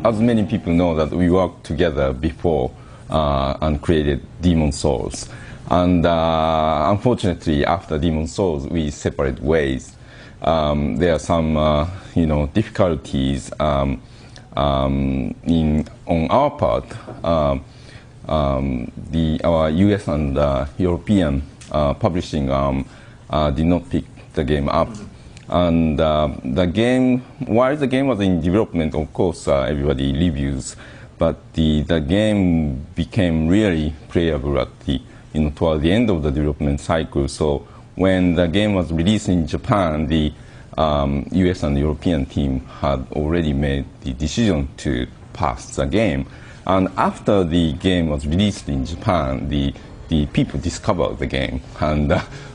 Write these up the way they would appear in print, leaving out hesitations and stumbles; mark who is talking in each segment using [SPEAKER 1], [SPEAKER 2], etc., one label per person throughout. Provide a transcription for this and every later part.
[SPEAKER 1] as many people know that we worked together before and created Demon Souls. And unfortunately, after Demon Souls, we separate ways. There are some, difficulties on our part. Our U.S. and European publishing did not pick the game up. And the game, while the game was in development, of course, everybody reviews, but the game became really playable at the, toward the end of the development cycle. So when the game was released in Japan, the US and European team had already made the decision to pass the game. And after the game was released in Japan, the people discovered the game, and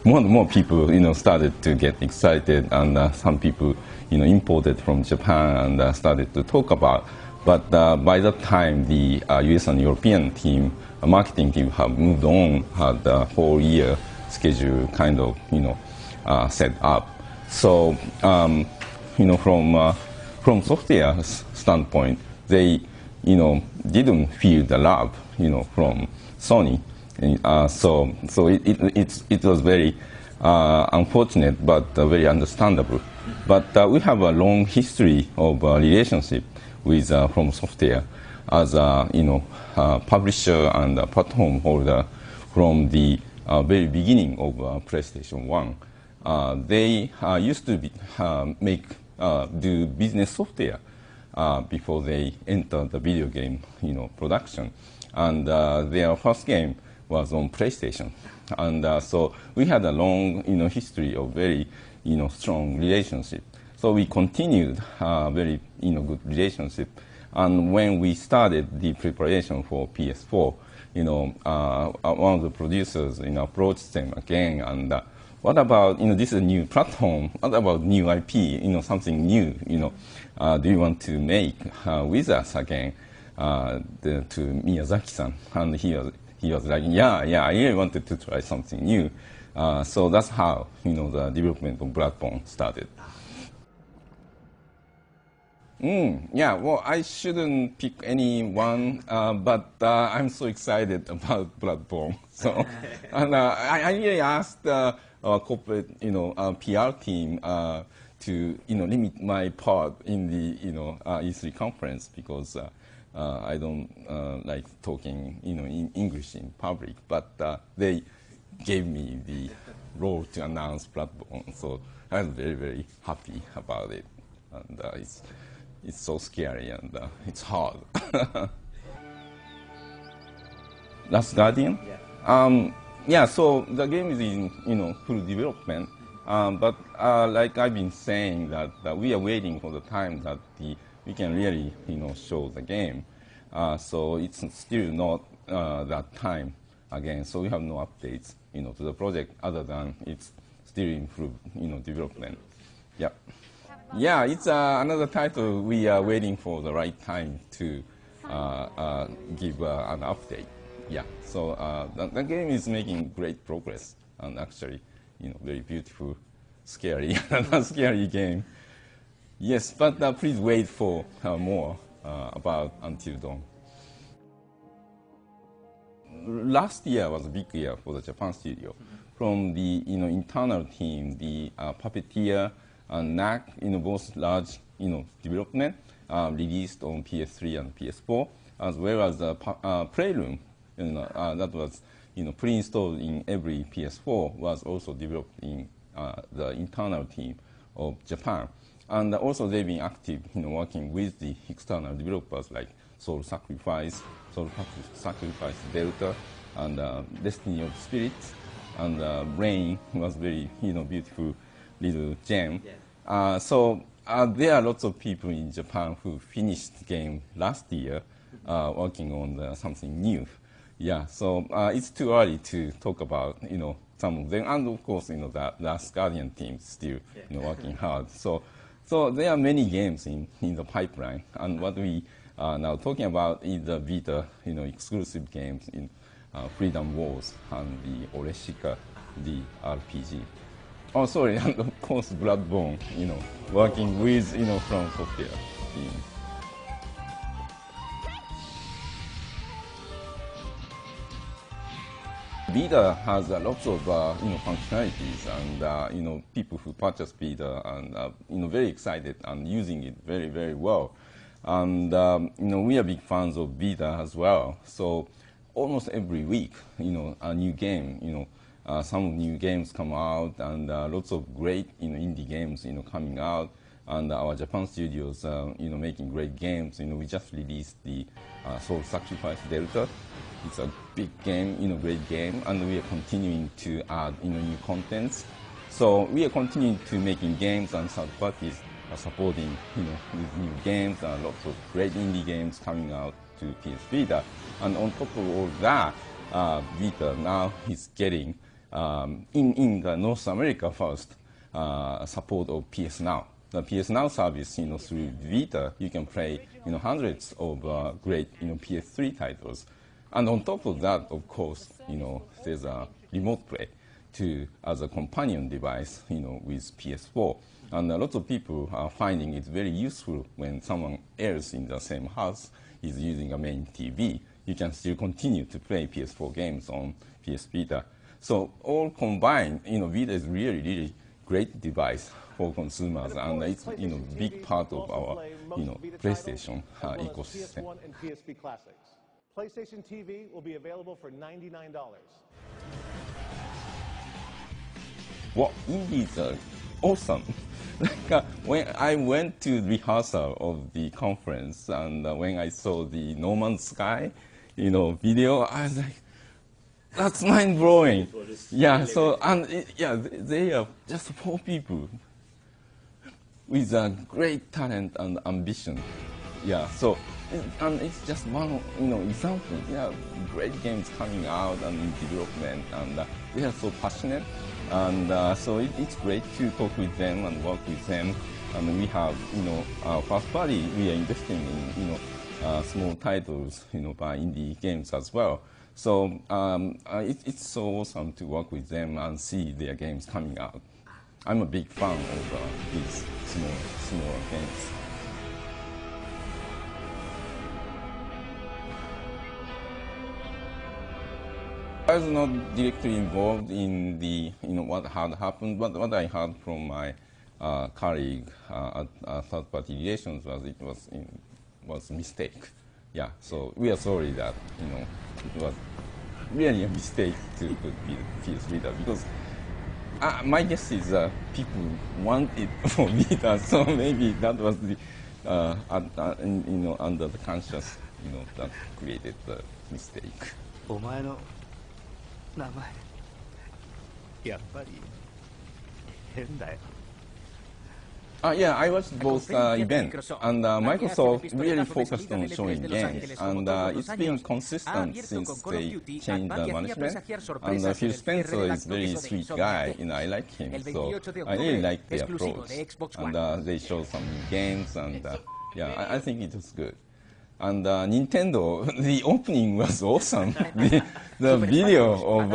[SPEAKER 1] more and more people, started to get excited, and some people, imported from Japan and started to talk about. But by that time, the US and European team, marketing team, have moved on, had a whole year schedule kind of, set up. So, from software's standpoint, they, didn't feel the love, from Sony. So it was very unfortunate, but very understandable. But we have a long history of relationship with From Software as a publisher and a platform holder from the very beginning of PlayStation 1. They used to do business software before they entered the video game production, and their first game was on PlayStation, and so we had a long history of very strong relationship. So we continued very good relationship, and when we started the preparation for PS4, one of the producers approached them again, and what about this is a new platform? What about new IP? Something new. Do you want to make with us again? To Miyazaki-san, and he was like, yeah, I really wanted to try something new. So that's how, the development of Bloodborne started. Yeah, well, I shouldn't pick any one, but I'm so excited about Bloodborne. So, and I really asked our corporate, PR team to, limit my part in the, E3 conference, because I don't like talking, in English in public. But they gave me the role to announce Bloodborne, so I was very, very happy about it. And it's so scary, and it's hard. Last Guardian? Yeah. Yeah, so the game is in, full development. But like I've been saying, that we are waiting for the time that we can really, show the game. So it's still not that time again. So we have no updates, to the project other than it's still in full, development. Yeah. Yeah, it's another title we are waiting for the right time to give an update. Yeah, so the game is making great progress, and actually, very beautiful, scary, scary game. Yes, but please wait for more about Until Dawn. Last year was a big year for the Japan studio. From the internal team, the Puppeteer and NAC, both large development released on PS3 and PS4, as well as the Playroom, that was pre-installed in every PS4, was also developed in the internal team of Japan. And also they've been active, working with the external developers like Soul Sacrifice Delta, and Destiny of Spirits, and Rain was very, beautiful little gem. Yeah. So there are lots of people in Japan who finished the game last year, working on something new. Yeah, so it's too early to talk about, some of them, and of course, the Last Guardian team still, working hard. So there are many games in the pipeline, and what we are now talking about is the Vita, exclusive games in Freedom Wars and the Oreshika, the RPG. Oh, sorry, and of course Bloodborne, working with, From Software team. Vita has lots of functionalities, and people who purchase Vita and very excited and using it very, very well. And we are big fans of Vita as well. So almost every week, a new game, some new games come out, and lots of great indie games coming out. And our Japan studios, making great games. We just released the Soul Sacrifice Delta. It's a big game, great game, and we are continuing to add, new contents. So we are continuing to making games, and third parties are supporting, with new games, and lots of great indie games coming out to PS Vita. And on top of all that, Vita now is getting, in the North America first, support of PS Now. The PS Now service, through Vita, you can play, hundreds of great, PS3 titles. And on top of that, of course, there's a remote play as a companion device, with PS4. And lots of people are finding it very useful when someone else in the same house is using a main TV. You can still continue to play PS4 games on PS Vita. So all combined, Vita is really, really great device for consumers, and it's big part of our PlayStation ecosystem.
[SPEAKER 2] And PSP Classics. PlayStation TV will be available for $99.
[SPEAKER 1] Well, indies are awesome. When I went to rehearsal of the conference, and when I saw the No Man's Sky, video, I was like, that's mind blowing. Yeah. So they are just 4 people with a great talent and ambition. Yeah. So, and it's just one, example. Yeah, great games coming out and in development, and they are so passionate. And so it's great to talk with them and work with them. And we have, our first party, we are investing in, small titles, by indie games as well. So it's so awesome to work with them and see their games coming out. I'm a big fan of these small games. I was not directly involved in the, what had happened, but what I heard from my colleague at third-party relations was a mistake. Yeah, so we are sorry that, it was really a mistake to put PS Vita, because my guess is people want it for Vita, so maybe that was the, under the conscious, that created the mistake.
[SPEAKER 3] お前の名前やっぱり変だよ。
[SPEAKER 1] Yeah, I watched both events, and Microsoft really focused on showing games, and it's been consistent since they changed the management. And Phil Spencer is a very sweet guy, I like him, so I really like their approach. And they showed some new games, and yeah, I think it was good. And Nintendo, the opening was awesome. The video of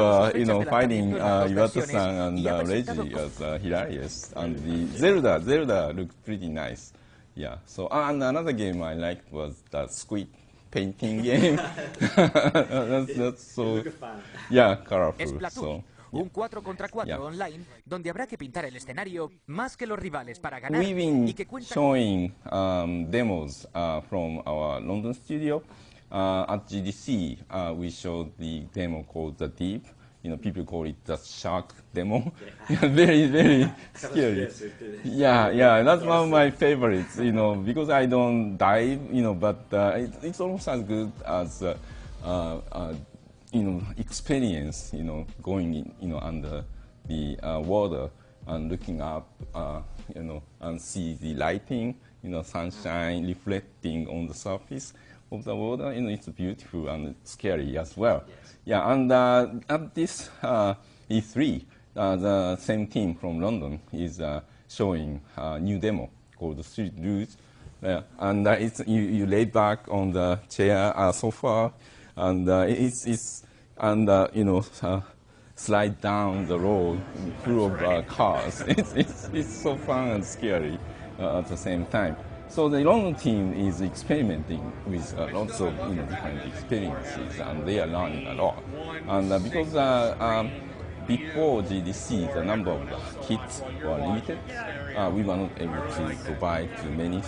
[SPEAKER 1] fighting Iwata-san and Reggie was hilarious. And the Zelda looked pretty nice. Yeah. So and another game I liked was the squid painting game. that's so colorful. So.
[SPEAKER 4] Un 4 contra 4 online, donde habrá que pintar el escenario más que los rivales para ganar.
[SPEAKER 1] We've been showing demos from our London studio. At GDC, we showed the demo called The Deep. People call it the shark demo. Very, very scary. Yeah, that's one of my favorites, because I don't dive, but it's almost as good as experience, going in, under the water and looking up, and see the lighting, sunshine reflecting on the surface of the water. It's beautiful and scary as well. Yes. Yeah, and at this E3, the same team from London is showing a new demo called the Street Route. And it's you lay back on the chair, sofa, and slide down the road full of cars. It's so fun and scary at the same time. So the London team is experimenting with lots of different experiences, and they are learning a lot. And because before GDC, the number of kits were limited. We were not able to provide to many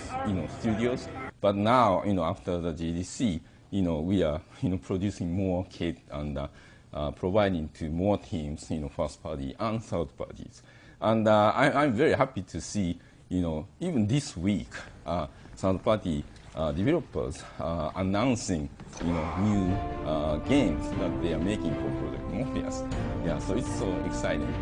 [SPEAKER 1] studios. But now, after the GDC, we are producing more kit and providing to more teams, first party and third parties. And I'm very happy to see, even this week, third party developers announcing new games that they are making for Project Morpheus. Yeah, so it's so exciting.